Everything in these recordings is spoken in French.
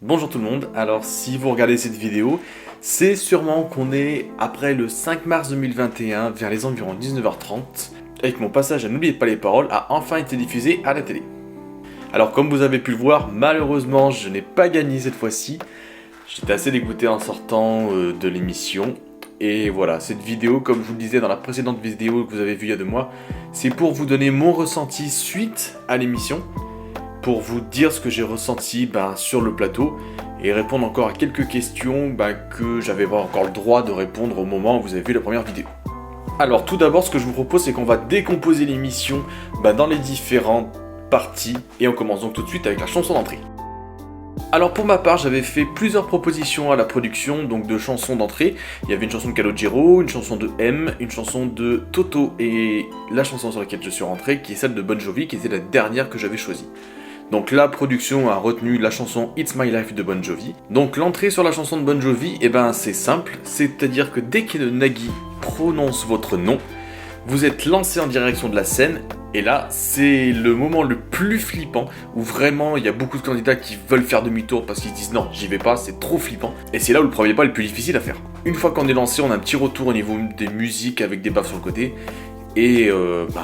Bonjour tout le monde, alors si vous regardez cette vidéo, c'est sûrement qu'on est après le 5 mars 2021, vers les environs 19h30, et que mon passage à N'oubliez pas les paroles a enfin été diffusé à la télé. Alors comme vous avez pu le voir, malheureusement je n'ai pas gagné cette fois-ci, j'étais assez dégoûté en sortant de l'émission, et voilà, cette vidéo, comme je vous le disais dans la précédente vidéo que vous avez vue il y a 2 mois, c'est pour vous donner mon ressenti suite à l'émission, pour vous dire ce que j'ai ressenti sur le plateau et répondre encore à quelques questions que j'avais pas encore le droit de répondre au moment où vous avez vu la première vidéo. Alors tout d'abord, ce que je vous propose, c'est qu'on va décomposer l'émission dans les différentes parties et on commence donc tout de suite avec la chanson d'entrée. Alors pour ma part, j'avais fait plusieurs propositions à la production, donc de chansons d'entrée. Il y avait une chanson de Calogero, une chanson de M, une chanson de Toto et la chanson sur laquelle je suis rentré, qui est celle de Bon Jovi, qui était la dernière que j'avais choisie. Donc la production a retenu la chanson It's My Life de Bon Jovi. Donc l'entrée sur la chanson de Bon Jovi, c'est simple, c'est-à-dire que dès que Nagui prononce votre nom, vous êtes lancé en direction de la scène, et là c'est le moment le plus flippant, où vraiment il y a beaucoup de candidats qui veulent faire demi-tour parce qu'ils se disent non, j'y vais pas, c'est trop flippant, et c'est là où le premier pas est le plus difficile à faire. Une fois qu'on est lancé, on a un petit retour au niveau des musiques avec des baffes sur le côté, et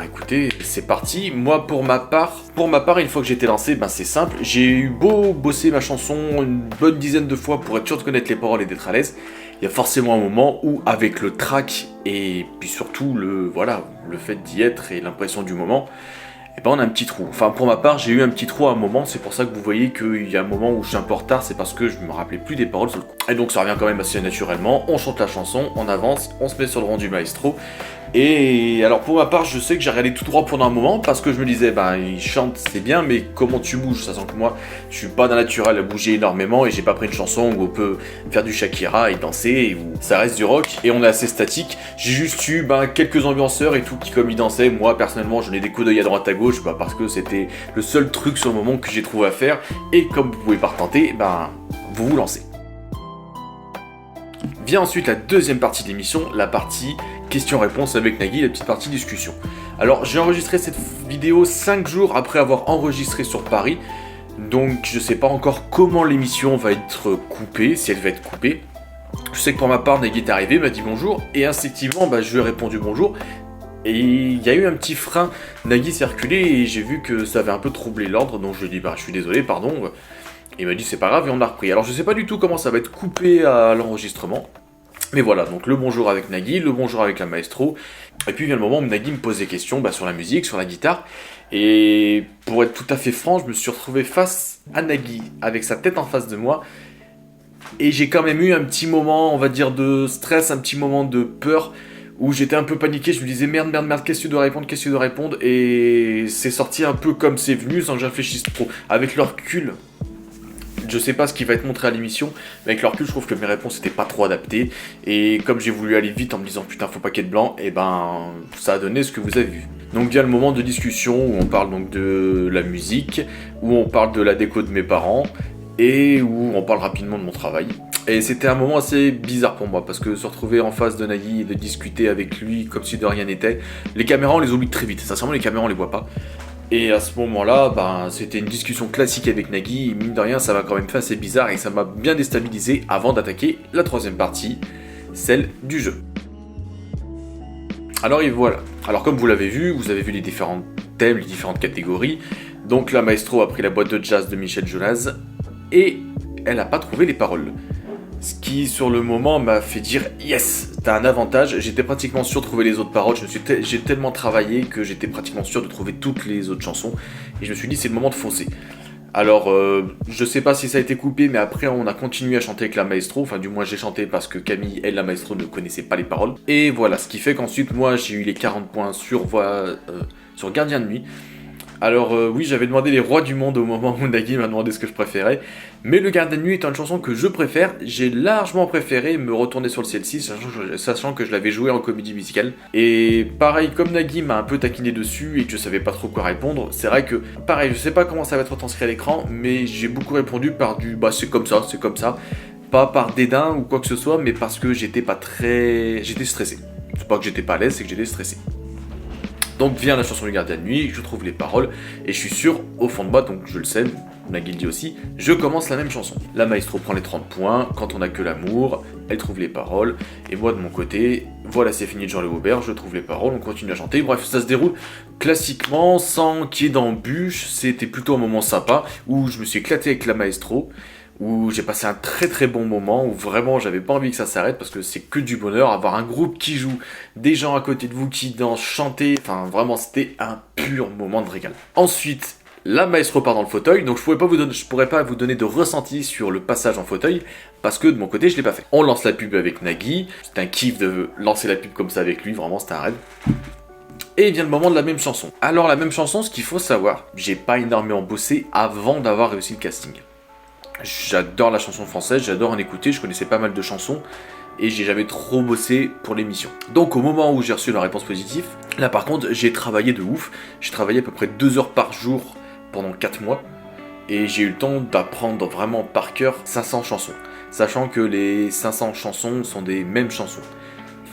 écoutez, c'est parti. Moi pour ma part, une fois que j'étais lancé, c'est simple. J'ai eu beau bosser ma chanson une bonne dizaine de fois pour être sûr de connaître les paroles et d'être à l'aise. Il y a forcément un moment où avec le track et puis surtout le fait d'y être et l'impression du moment, on a un petit trou. Enfin pour ma part, j'ai eu un petit trou à un moment, c'est pour ça que vous voyez qu'il y a un moment où je suis un peu en retard, c'est parce que je me rappelais plus des paroles sur le coup. Et donc ça revient quand même assez naturellement, on chante la chanson, on avance, on se met sur le rang du maestro. Et alors pour ma part, je sais que j'ai regardé tout droit pendant un moment parce que je me disais, il chante c'est bien, mais comment tu bouges, sachant que moi je suis pas d'un naturel à bouger énormément et j'ai pas pris une chanson où on peut faire du Shakira et danser, et où ça reste du rock et on est assez statique. J'ai juste eu quelques ambianceurs et tout qui comme ils dansaient. Moi personnellement j'en ai des coups d'œil à droite à gauche parce que c'était le seul truc sur le moment que j'ai trouvé à faire, et comme vous pouvez pas retenter, vous vous lancez. Vient ensuite la deuxième partie de l'émission, la partie questions-réponses avec Nagui, la petite partie discussion. Alors j'ai enregistré cette vidéo 5 jours après avoir enregistré sur Paris, donc je sais pas encore comment l'émission va être coupée, si elle va être coupée. Je sais que pour ma part, Nagui est arrivé, m'a dit bonjour, et instinctivement je lui ai répondu bonjour, et il y a eu un petit frein, Nagui s'est reculé et j'ai vu que ça avait un peu troublé l'ordre, donc je lui ai dit je suis désolé, pardon. Il m'a dit c'est pas grave et on a repris. Alors je sais pas du tout comment ça va être coupé à l'enregistrement. Mais voilà, donc le bonjour avec Nagui, le bonjour avec la maestro. Et puis vient le moment où Nagui me pose des questions sur la musique, sur la guitare. Et pour être tout à fait franc, je me suis retrouvé face à Nagui, avec sa tête en face de moi. Et j'ai quand même eu un petit moment, on va dire, de stress, un petit moment de peur, où j'étais un peu paniqué, je me disais merde, qu'est-ce que tu dois répondre, et c'est sorti un peu comme c'est venu, sans que je réfléchisse trop. Avec le recul, je sais pas ce qui va être montré à l'émission, mais avec le recul, je trouve que mes réponses étaient pas trop adaptées. Et comme j'ai voulu aller vite en me disant putain, faut pas qu'il y ait de blanc, ça a donné ce que vous avez vu. Donc vient le moment de discussion où on parle donc de la musique, où on parle de la déco de mes parents, et où on parle rapidement de mon travail. Et c'était un moment assez bizarre pour moi, parce que se retrouver en face de Nagui et de discuter avec lui comme si de rien n'était, les caméras on les oublie très vite, sincèrement les caméras on les voit pas. Et à ce moment-là, c'était une discussion classique avec Nagui, et mine de rien, ça m'a quand même fait assez bizarre et ça m'a bien déstabilisé avant d'attaquer la troisième partie, celle du jeu. Alors et voilà. Alors comme vous l'avez vu, vous avez vu les différents thèmes, les différentes catégories. Donc la maestro a pris la boîte de jazz de Michel Jonas et elle n'a pas trouvé les paroles. Ce qui, sur le moment, m'a fait dire « Yes, t'as un avantage ». J'étais pratiquement sûr de trouver les autres paroles. J'ai tellement travaillé que j'étais pratiquement sûr de trouver toutes les autres chansons. Et je me suis dit « C'est le moment de foncer ». Alors, je sais pas si ça a été coupé, mais après, on a continué à chanter avec la maestro. Enfin, du moins, j'ai chanté parce que Camille, elle, la maestro, ne connaissait pas les paroles. Et voilà, ce qui fait qu'ensuite, moi, j'ai eu les 40 points sur Gardien de Nuit. Alors oui, j'avais demandé les rois du monde au moment où Nagui m'a demandé ce que je préférais, mais le Gardien de Nuit étant une chanson que je préfère, j'ai largement préféré me retourner sur le ciel-ci, sachant que je l'avais joué en comédie musicale. Et pareil, comme Nagui m'a un peu taquiné dessus et que je savais pas trop quoi répondre, c'est vrai que, pareil, je sais pas comment ça va être retranscrit à l'écran, mais j'ai beaucoup répondu par du « c'est comme ça », pas par dédain ou quoi que ce soit, mais parce que j'étais stressé. C'est pas que j'étais pas à l'aise, c'est que j'étais stressé. Donc vient la chanson du Gardien de Nuit, je trouve les paroles, et je suis sûr, au fond de moi, donc je le sais, Nagui le dit aussi, je commence la même chanson. La maestro prend les 30 points, quand on a que l'amour, elle trouve les paroles, et moi de mon côté, voilà c'est fini de Jean-Louis Aubert, je trouve les paroles, on continue à chanter, bref ça se déroule classiquement, sans qu'il y ait d'embûches, c'était plutôt un moment sympa, où je me suis éclaté avec la maestro, où j'ai passé un très très bon moment, où vraiment j'avais pas envie que ça s'arrête, parce que c'est que du bonheur, avoir un groupe qui joue, des gens à côté de vous qui dansent, chanter, enfin vraiment c'était un pur moment de régal. Ensuite, la maestro part dans le fauteuil, donc je pourrais pas vous donner de ressenti sur le passage en fauteuil, parce que de mon côté je l'ai pas fait. On lance la pub avec Nagui, c'est un kiff de lancer la pub comme ça avec lui, vraiment c'était un rêve. Et vient le moment de la même chanson. Alors la même chanson, ce qu'il faut savoir, j'ai pas énormément bossé avant d'avoir réussi le casting. J'adore la chanson française, j'adore en écouter, je connaissais pas mal de chansons et j'ai jamais trop bossé pour l'émission. Donc au moment où j'ai reçu la réponse positive, là par contre j'ai travaillé de ouf, j'ai travaillé à peu près 2 heures par jour pendant 4 mois et j'ai eu le temps d'apprendre vraiment par cœur 500 chansons, sachant que les 500 chansons sont des mêmes chansons.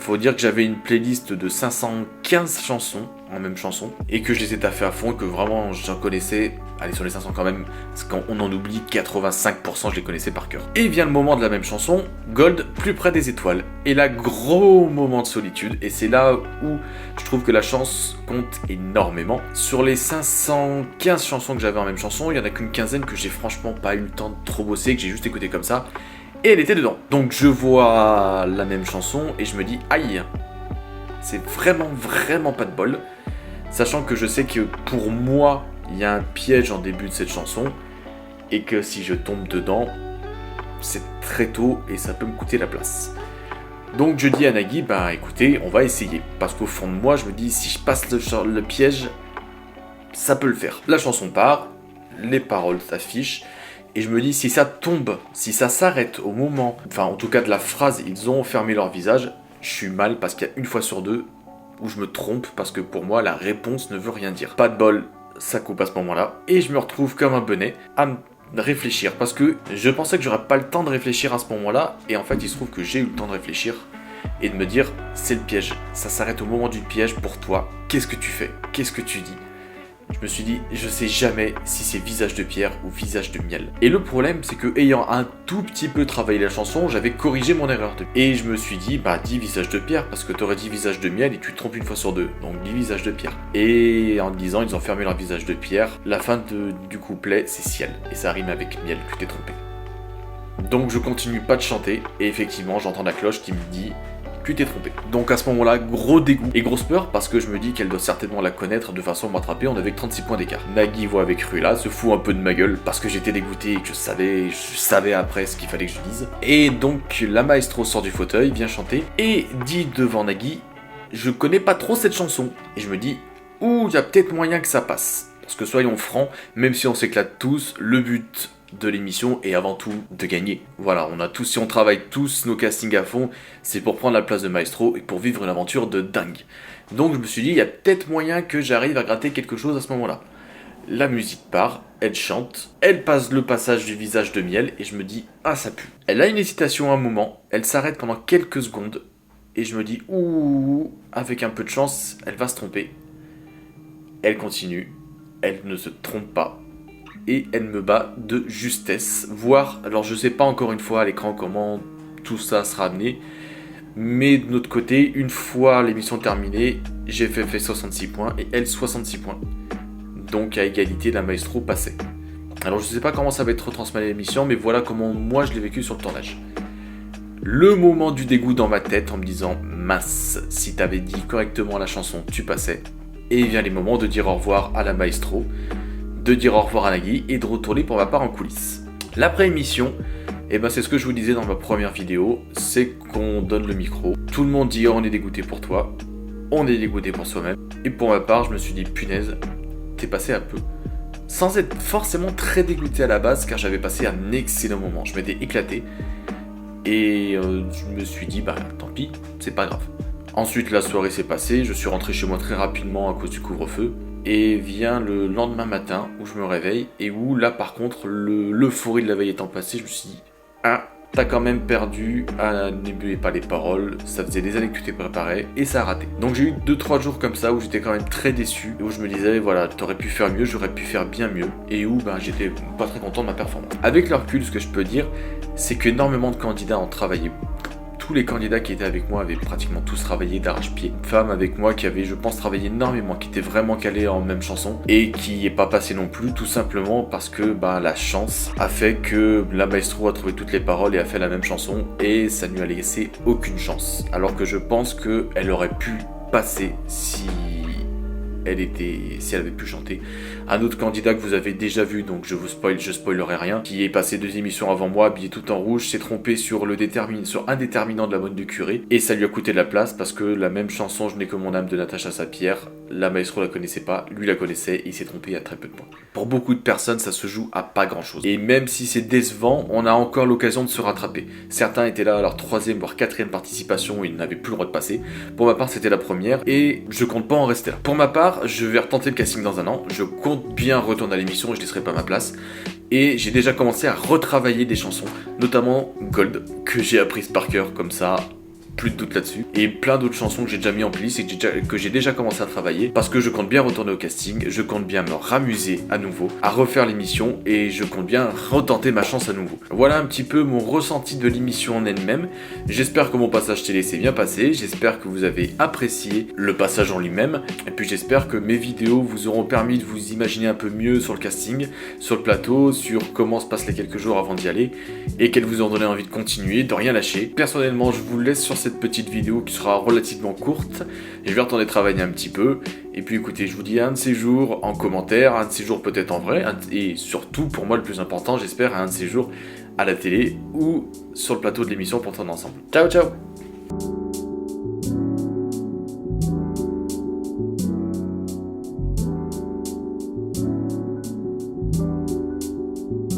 Faut dire que j'avais une playlist de 515 chansons en même chanson et que je les ai taffées à fond et que vraiment j'en connaissais, allez sur les 500 quand même, parce qu'on en oublie 85% je les connaissais par cœur. Et vient le moment de la même chanson, Gold, plus près des étoiles. Et là, gros moment de solitude, et c'est là où je trouve que la chance compte énormément. Sur les 515 chansons que j'avais en même chanson, il y en a qu'une quinzaine que j'ai franchement pas eu le temps de trop bosser, que j'ai juste écouté comme ça. Et elle était dedans. Donc je vois la même chanson et je me dis aïe, c'est vraiment pas de bol. Sachant que je sais que pour moi, il y a un piège en début de cette chanson et que si je tombe dedans, c'est très tôt et ça peut me coûter la place. Donc je dis à Nagui, bah écoutez, on va essayer. Parce qu'au fond de moi, je me dis si je passe le piège, ça peut le faire. La chanson part, les paroles s'affichent. Et je me dis, si ça tombe, si ça s'arrête au moment, enfin en tout cas de la phrase, ils ont fermé leur visage, je suis mal parce qu'il y a une fois sur deux où je me trompe parce que pour moi la réponse ne veut rien dire. Pas de bol, ça coupe à ce moment-là. Et je me retrouve comme un benet à me réfléchir parce que je pensais que j'aurais pas le temps de réfléchir à ce moment-là. Et en fait il se trouve que j'ai eu le temps de réfléchir et de me dire, c'est le piège. Ça s'arrête au moment du piège pour toi. Qu'est-ce que tu fais? Qu'est-ce que tu dis? Je me suis dit, je sais jamais si c'est visage de pierre ou visage de miel. Et le problème, c'est que ayant un tout petit peu travaillé la chanson, j'avais corrigé mon erreur. Et je me suis dit, bah dis visage de pierre, parce que t'aurais dit visage de miel et tu te trompes une fois sur deux. Donc dis visage de pierre. Et en disant, ils ont fermé leur visage de pierre. La fin du couplet, c'est ciel. Et ça rime avec miel, tu t'es trompé. Donc je continue pas de chanter. Et effectivement, j'entends la cloche qui me dit, tu t'es trompé. Donc à ce moment-là, gros dégoût et grosse peur parce que je me dis qu'elle doit certainement la connaître de façon à m'attraper, on avait 36 points d'écart. Nagui voit avec Rula, se fout un peu de ma gueule parce que j'étais dégoûté et que je savais après ce qu'il fallait que je dise. Et donc la maestro sort du fauteuil, vient chanter et dit devant Nagui, je connais pas trop cette chanson. Et je me dis, ouh, il y a peut-être moyen que ça passe. Parce que soyons francs, même si on s'éclate tous, le but de l'émission est avant tout de gagner. Voilà, si on travaille tous nos castings à fond, c'est pour prendre la place de maestro et pour vivre une aventure de dingue. Donc je me suis dit, il y a peut-être moyen que j'arrive à gratter quelque chose à ce moment-là. La musique part, elle chante, elle passe le passage du visage de miel et je me dis, ah ça pue. Elle a une hésitation à un moment, elle s'arrête pendant quelques secondes et je me dis, ouh, avec un peu de chance, elle va se tromper. Elle continue, elle ne se trompe pas. Et elle me bat de justesse, voire, alors je sais pas encore une fois à l'écran comment tout ça sera amené, mais de notre côté, une fois l'émission terminée, j'ai fait 66 points et elle 66 points. Donc à égalité, la maestro passait. Alors je sais pas comment ça va être retransmis à l'émission, mais voilà comment moi je l'ai vécu sur le tournage. Le moment du dégoût dans ma tête en me disant, mince, si t'avais dit correctement la chanson, tu passais. Et vient les moments de dire au revoir à la maestro, de dire au revoir à Nagui et de retourner pour ma part en coulisses. L'après-émission, c'est ce que je vous disais dans ma première vidéo, c'est qu'on donne le micro. Tout le monde dit oh, on est dégoûté pour toi, on est dégoûté pour soi-même. Et pour ma part, je me suis dit punaise, t'es passé à peu. Sans être forcément très dégoûté à la base, car j'avais passé un excellent moment. Je m'étais éclaté et je me suis dit bah tant pis, c'est pas grave. Ensuite la soirée s'est passée, je suis rentré chez moi très rapidement à cause du couvre-feu. Et vient le lendemain matin où je me réveille et où là par contre l'euphorie de la veille étant passée, je me suis dit ah t'as quand même perdu, n'oubliez pas les paroles, ça faisait des années que tu t'es préparé et ça a raté. Donc j'ai eu 2-3 jours comme ça où j'étais quand même très déçu, et où je me disais voilà, t'aurais pu faire mieux, j'aurais pu faire bien mieux, et où j'étais pas très content de ma performance. Avec le recul, ce que je peux dire, c'est qu'énormément de candidats ont travaillé. Tous les candidats qui étaient avec moi avaient pratiquement tous travaillé d'arrache-pied. Une femme avec moi qui avait, je pense, travaillé énormément, qui était vraiment calée en même chanson et qui n'est pas passée non plus, tout simplement parce que la chance a fait que la maestro a trouvé toutes les paroles et a fait la même chanson et ça ne lui a laissé aucune chance. Alors que je pense qu'elle aurait pu passer si elle avait pu chanter. Un autre candidat que vous avez déjà vu, donc je spoilerai rien, qui est passé 2 émissions avant moi, habillé tout en rouge, s'est trompé sur un déterminant de la mode du curé, et ça lui a coûté de la place parce que la même chanson Je n'ai que mon âme de Natacha Saint-Pierre, la maestro la connaissait pas, lui la connaissait, et il s'est trompé à très peu de points. Pour beaucoup de personnes, ça se joue à pas grand chose. Et même si c'est décevant, on a encore l'occasion de se rattraper. Certains étaient là à leur 3e voire 4e participation, ils n'avaient plus le droit de passer. Pour ma part, c'était la première, et je compte pas en rester là. Pour ma part, je vais retenter le casting dans un an, je compte bien retourner à l'émission et je laisserai pas ma place. Et j'ai déjà commencé à retravailler des chansons, notamment Gold, que j'ai apprise par cœur comme ça, plus de doute là-dessus, et plein d'autres chansons que j'ai déjà mis en playlist et que j'ai déjà commencé à travailler, parce que je compte bien retourner au casting, je compte bien me ramuser à nouveau, à refaire l'émission, et je compte bien retenter ma chance à nouveau. Voilà un petit peu mon ressenti de l'émission en elle-même. J'espère que mon passage télé s'est bien passé, j'espère que vous avez apprécié le passage en lui-même, et puis j'espère que mes vidéos vous auront permis de vous imaginer un peu mieux sur le casting, sur le plateau, sur comment se passent les quelques jours avant d'y aller, et qu'elles vous ont donné envie de continuer, de rien lâcher. Personnellement, je vous laisse sur cette petite vidéo qui sera relativement courte. Je vais retourner travailler un petit peu. Et puis écoutez, je vous dis un de ces jours en commentaire, un de ces jours peut-être en vrai, et surtout pour moi le plus important, j'espère, un de ces jours à la télé ou sur le plateau de l'émission pour tourner ensemble. Ciao ciao.